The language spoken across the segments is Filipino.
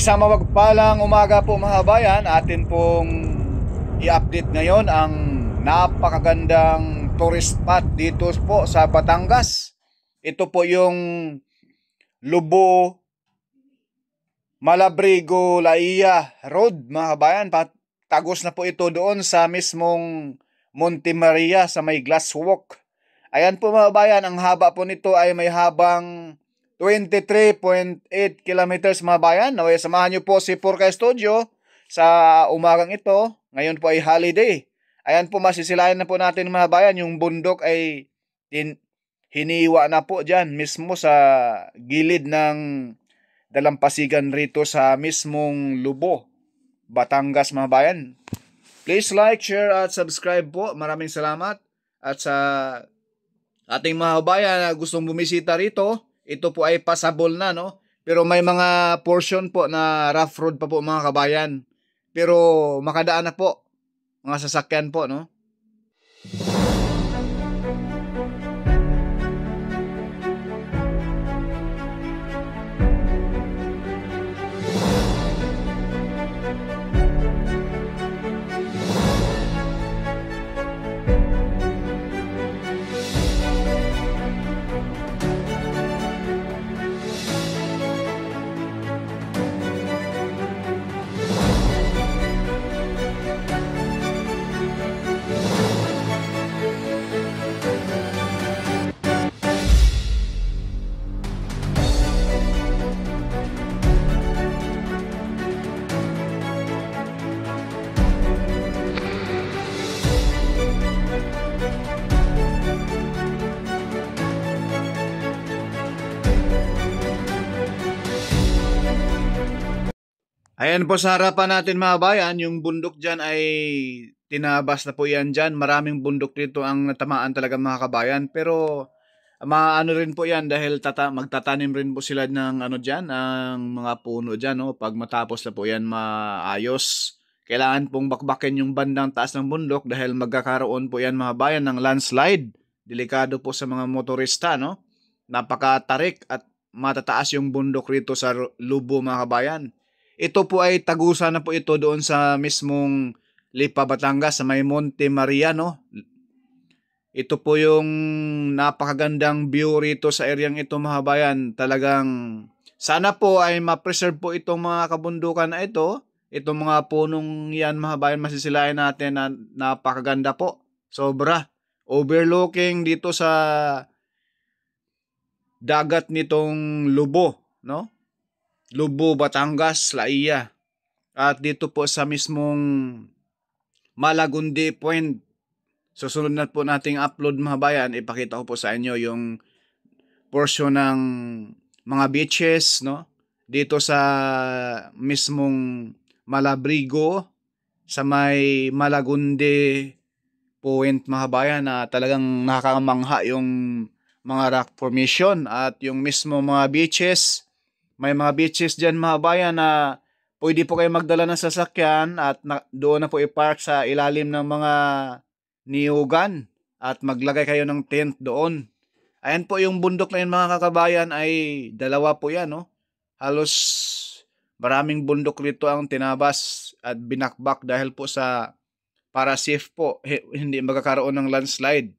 Isang mapagpalang umaga po mga kabayan, atin pong i-update ngayon ang napakagandang tourist spot dito po sa Batangas. Ito po yung Lubo Malabrigo Laia Road mga kabayan. Tagos na po ito doon sa mismong Monte Maria sa may Glass Walk. Ayan po mga kabayan, ang haba po nito ay may habang 23.8 kilometers mga bayan. Naway samahan niyo po si Purka Studio sa umagang ito. Ngayon po ay holiday. Ayan po, masisilayan na po natin mga bayan. Yung bundok ay hiniwa na po dyan mismo sa gilid ng dalampasigan rito sa mismong Lubo, Batangas mga bayan. Please like, share at subscribe po. Maraming salamat. At sa ating mga kabayan na gustong bumisita rito, ito po ay passable na, no? Pero may mga portion po na rough road pa po mga kabayan. Pero makadaan na po mga sasakyan po, no? Ayan po sa harapan natin mga bayan, yung bundok dyan ay tinabas na po yan dyan. Maraming bundok dito ang natamaan talaga mga kabayan. Pero maano rin po yan dahil magtatanim rin po sila ng ano dyan, ang mga puno dyan. No? Pag matapos na po yan maayos, kailangan pong bakbakin yung bandang taas ng bundok dahil magkakaroon po yan mga bayan ng landslide. Delikado po sa mga motorista, no? Napakatarik at matataas yung bundok rito sa Lubo mga kabayan. Ito po ay tagusan na po ito doon sa mismong Lipa, Batangas sa may Monte Maria, no? Ito po yung napakagandang view rito sa areang ito mga bayan. Talagang sana po ay ma-preserve po itong mga kabundukan na ito. Itong mga punong yan mga bayan, masisilayan natin na napakaganda po. Sobra. Overlooking dito sa dagat nitong Lubo, no? Lubo, Batangas, Laia. At dito po sa mismong Malagundi Point. Susunod na po nating upload mga bayan. Ipakita ko po sa inyo yung portion ng mga beaches, no? Dito sa mismong Malabrigo, sa may Malagundi Point mga bayan, na talagang nakakamangha yung mga rock formation at yung mismo mga beaches. May mga beaches dyan mga bayan na pwede po kayo magdala ng sasakyan at doon na po i-park sa ilalim ng mga niyugan at maglagay kayo ng tent doon. Ayan po yung bundok na yun mga kakabayan, ay dalawa po yan, no? Halos maraming bundok rito ang tinabas at binakbak dahil po sa para safe po, hindi magkakaroon ng landslide.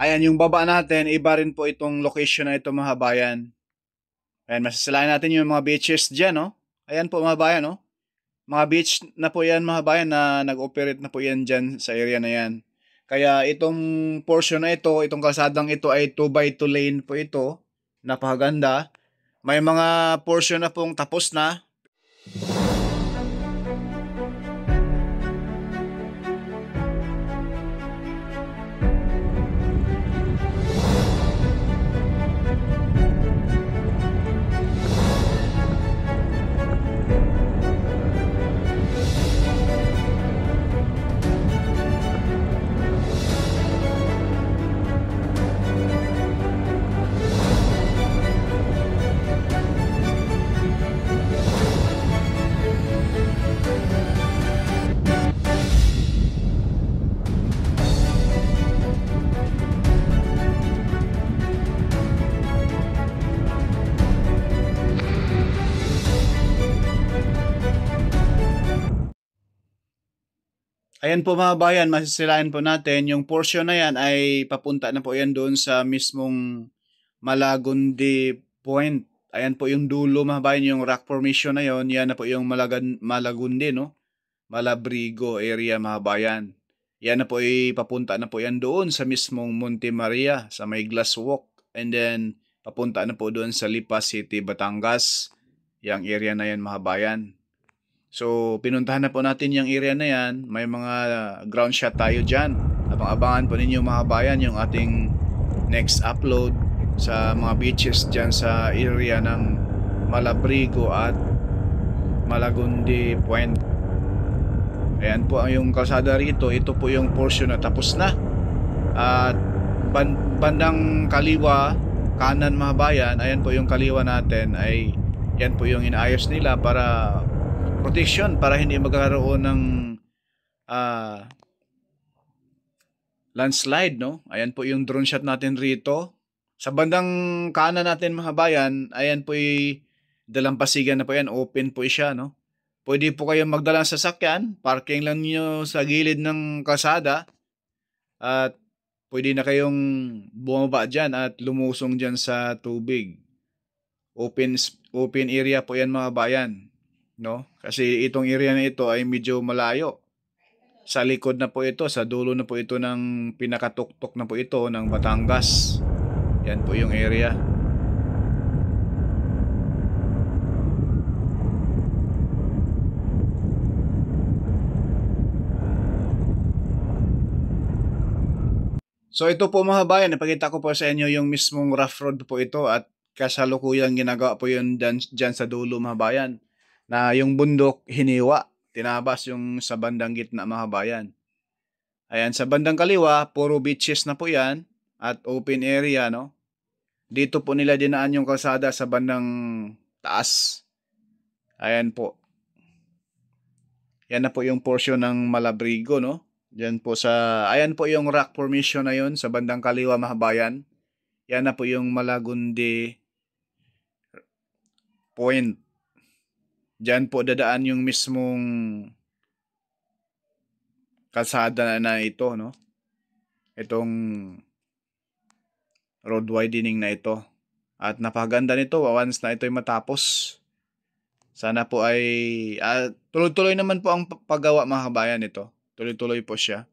Ayan, yung baba natin, iba rin po itong location na ito mga bayan. Ayan, masasalayan natin yung mga beaches dyan, no? Ayan po mga bayan, no? mga beach na po yan mga kabayan na nag-operate na po yan dyan sa area na yan. Kaya itong portion na ito, itong kalsadang ito ay 2x2 lane po ito. Napakaganda. May mga portion na pong tapos na. Ayan po mga bayan, masisilayan po natin. Yung portion na yan ay papunta na po yan doon sa mismong Malagundi Point. Ayan po yung dulo mga bayan, yung rock formation na yon. Yan na po yung Malagundi, no? Malabrigo area mga bayan. Yan na po papunta na po yan doon sa mismong Monte Maria, sa may Glass Walk. And then papunta na po doon sa Lipa City, Batangas. Yang area na yan mga bayan. So, pinuntahan na po natin yung area na yan. May mga ground shot tayo dyan. Abang-abangan po ninyo mga bayan yung ating next upload sa mga beaches dyan sa area ng Malabrigo at Malagundi Point. Ayan po ang yung kalsada rito. Ito po yung portion na tapos na. At bandang kaliwa, kanan mga bayan, ayan po yung kaliwa natin ay yan po yung inaayos nila para protection, para hindi magkaroon ng landslide, no? Ayan po yung drone shot natin rito. Sa bandang kanan natin mga bayan, ayan po yung dalampasigan na po yan, open po siya, no? Pwede po kayong magdala ng sasakyan, parking lang niyo sa gilid ng kalsada at pwede na kayong bumaba dyan at lumusong dyan sa tubig. Open area po yan mga bayan. No? Kasi itong area na ito ay medyo malayo. Sa likod na po ito, sa dulo na po ito ng pinakatuktok na po ito ng Batangas. Yan po yung area. So ito po mga bayan, ipakita ko po sa inyo yung mismong rough road po ito at kasalukuyang ginagawa po yun dyan sa dulo mga bayan. Na yung bundok hiniwa, tinabas yung sa bandang gitna mga bayan. Ayan, sa bandang kaliwa, puro beaches na po yan at open area, no? Dito po nila dinaan yung kalsada sa bandang taas. Ayan po. Yan na po yung portion ng Malabrigo, no? Yan po ayan po yung rock formation na yun sa bandang kaliwa mga bayan. Yan na po yung Malagundi Point. Diyan po dadaan yung mismong kalsada na ito, no? Itong road widening na ito. At napakaganda nito once na ito'y matapos. Sana po ay tuloy-tuloy naman po ang paggawa mga kabayan nito. Tuloy-tuloy po siya.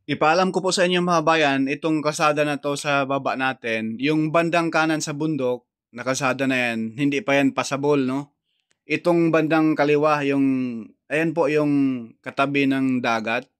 Ipaalam ko po sa inyo mga bayan, itong kalsada na 'to sa baba natin, yung bandang kanan sa bundok na kalsada na 'yan, hindi pa 'yan pasabol 'no. Itong bandang kaliwa yung ayan po yung katabi ng dagat,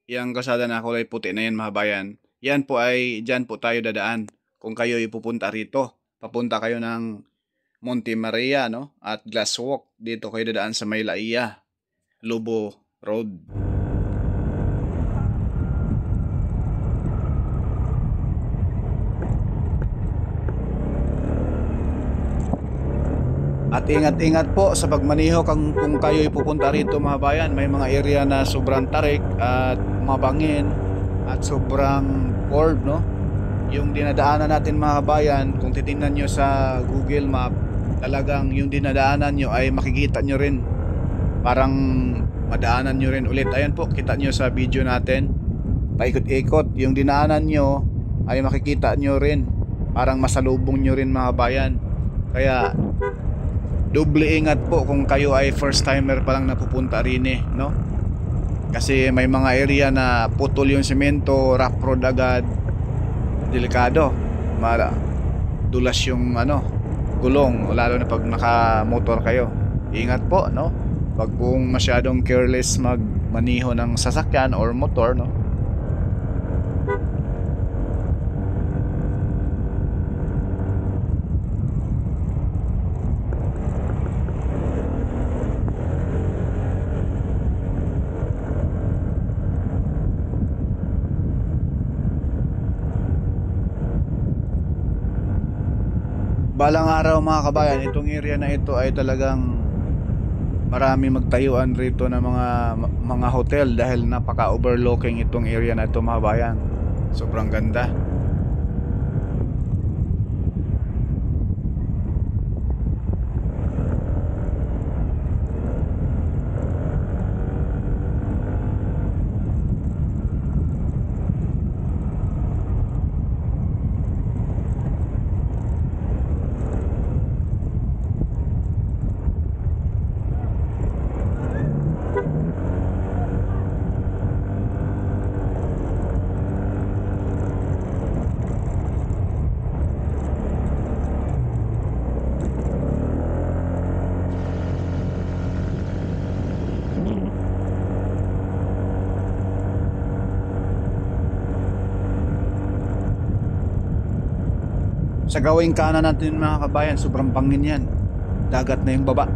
yang kalsada na kulay puti na 'yan mga bayan, 'yan po ay diyan po tayo dadaan kung kayo'y pupunta rito. Papunta kayo ng Monte Maria 'no at Glass Walk, dito kayo dadaan sa may Laiya, Lobo Road. At ingat-ingat po sa pagmaneho kung kayo'y pupunta rito mga bayan. May mga area na sobrang tarik at mabangin at sobrang curve 'no. Yung dinadaanan natin mga bayan, kung titingnan nyo sa Google Map, talagang yung dinadaanan nyo ay makikita nyo rin. Parang madaanan nyo rin ulit. Ayan po, kita nyo sa video natin. Paikot-ikot. Yung dinaanan nyo ay makikita nyo rin. Parang masalubong nyo rin mga bayan. Kaya doble ingat po kung kayo ay first timer pa lang napupunta rin no? Kasi may mga area na putol yung semento, rough road agad, delikado, dulas yung gulong, lalo na pag naka-motor kayo. Ingat po no, wag pong masyadong careless magmaneho ng sasakyan or motor no. Balang araw mga kabayan, itong area na ito ay talagang marami magtayuan rito ng mga hotel dahil napaka-overlooking itong area na ito mga bayan. Sobrang ganda. Sa gawing kanan natin mga kabayan, sobrang bangin yan. Dagat na yung baba.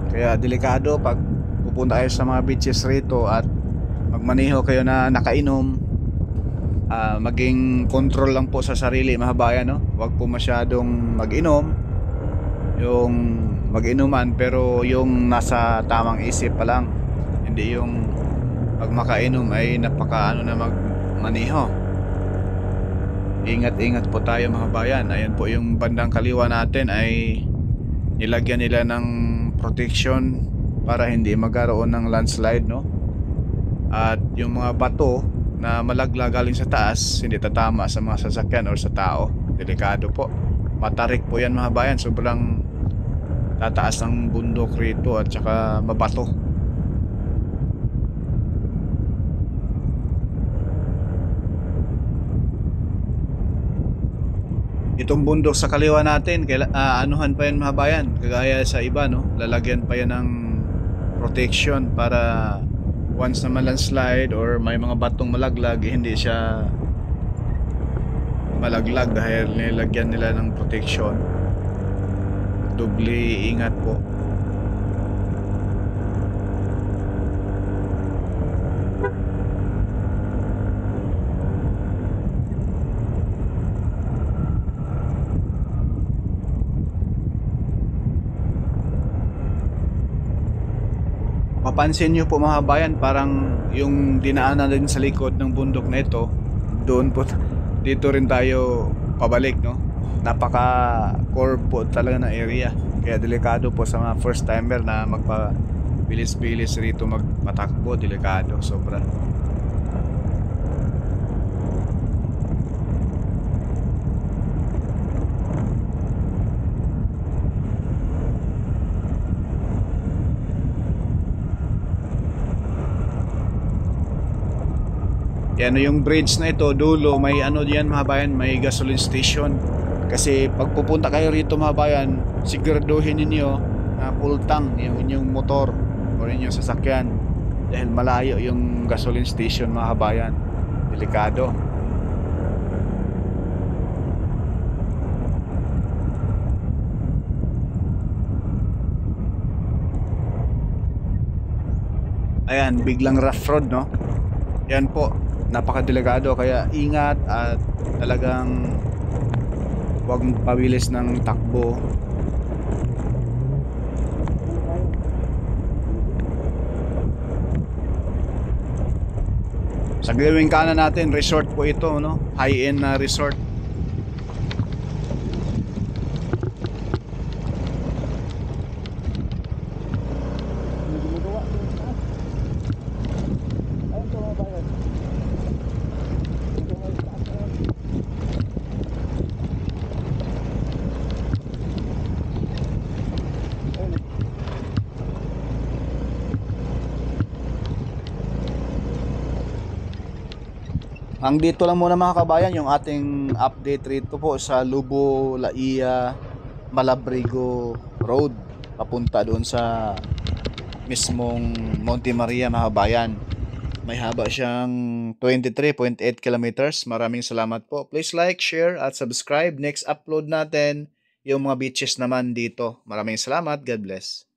Kaya delikado pag pupunta kayo sa mga beaches rito at magmaneho kayo na nakainom. Maging control lang po sa sarili mga kabayan no? Huwag po masyadong mag-inom. Yung mag-inuman pero yung nasa tamang isip pa lang. Hindi yung pag makainom ay napaka na magmaneho. Ingat-ingat po tayo mga bayan. Ayan po yung bandang kaliwa natin ay nilagyan nila ng protection para hindi magkaroon ng landslide no. At yung mga bato na malaglag galing sa taas hindi tatama sa mga sasakyan or sa tao. Delikado po. Matarik po yan mga bayan. Sobrang tataas ng bundok rito at saka mabato. Itong bundok sa kaliwa natin, anuhan pa yan mga bayan, kagaya sa iba no, lalagyan pa yan ng protection para once na landslide or may mga batong malaglag, hindi siya malaglag dahil nilagyan nila ng protection. Doble ingat po. Mapansin nyo po mga bayan, parang yung dinaanan din sa likod ng bundok na ito, doon po, dito rin tayo pabalik no. Napaka curve po talaga ng area. Kaya delikado po sa mga first timer na magpabilis-bilis rito magpatakbo. Delikado sobra. Yan yung bridge na ito, dulo, may ano diyan mga bayan, may gasoline station. Kasi pag pupunta kayo rito mga bayan, siguraduhin ninyo na full tank yung inyong motor o inyong sasakyan. Dahil malayo yung gasoline station mga bayan. Delikado. Ayan, biglang rough road, no? Yan po, napakadelikado, kaya ingat at talagang huwag pawilis ng takbo. Sa gawing kanan natin, resort po ito, no? High-end na resort. Ang dito lang muna mga kabayan yung ating update rito po sa Lubo, Laia, Malabrigo Road papunta doon sa mismong Monte Maria mga kabayan. May haba siyang 23.8 kilometers. Maraming salamat po. Please like, share at subscribe. Next upload natin yung mga beaches naman dito. Maraming salamat. God bless.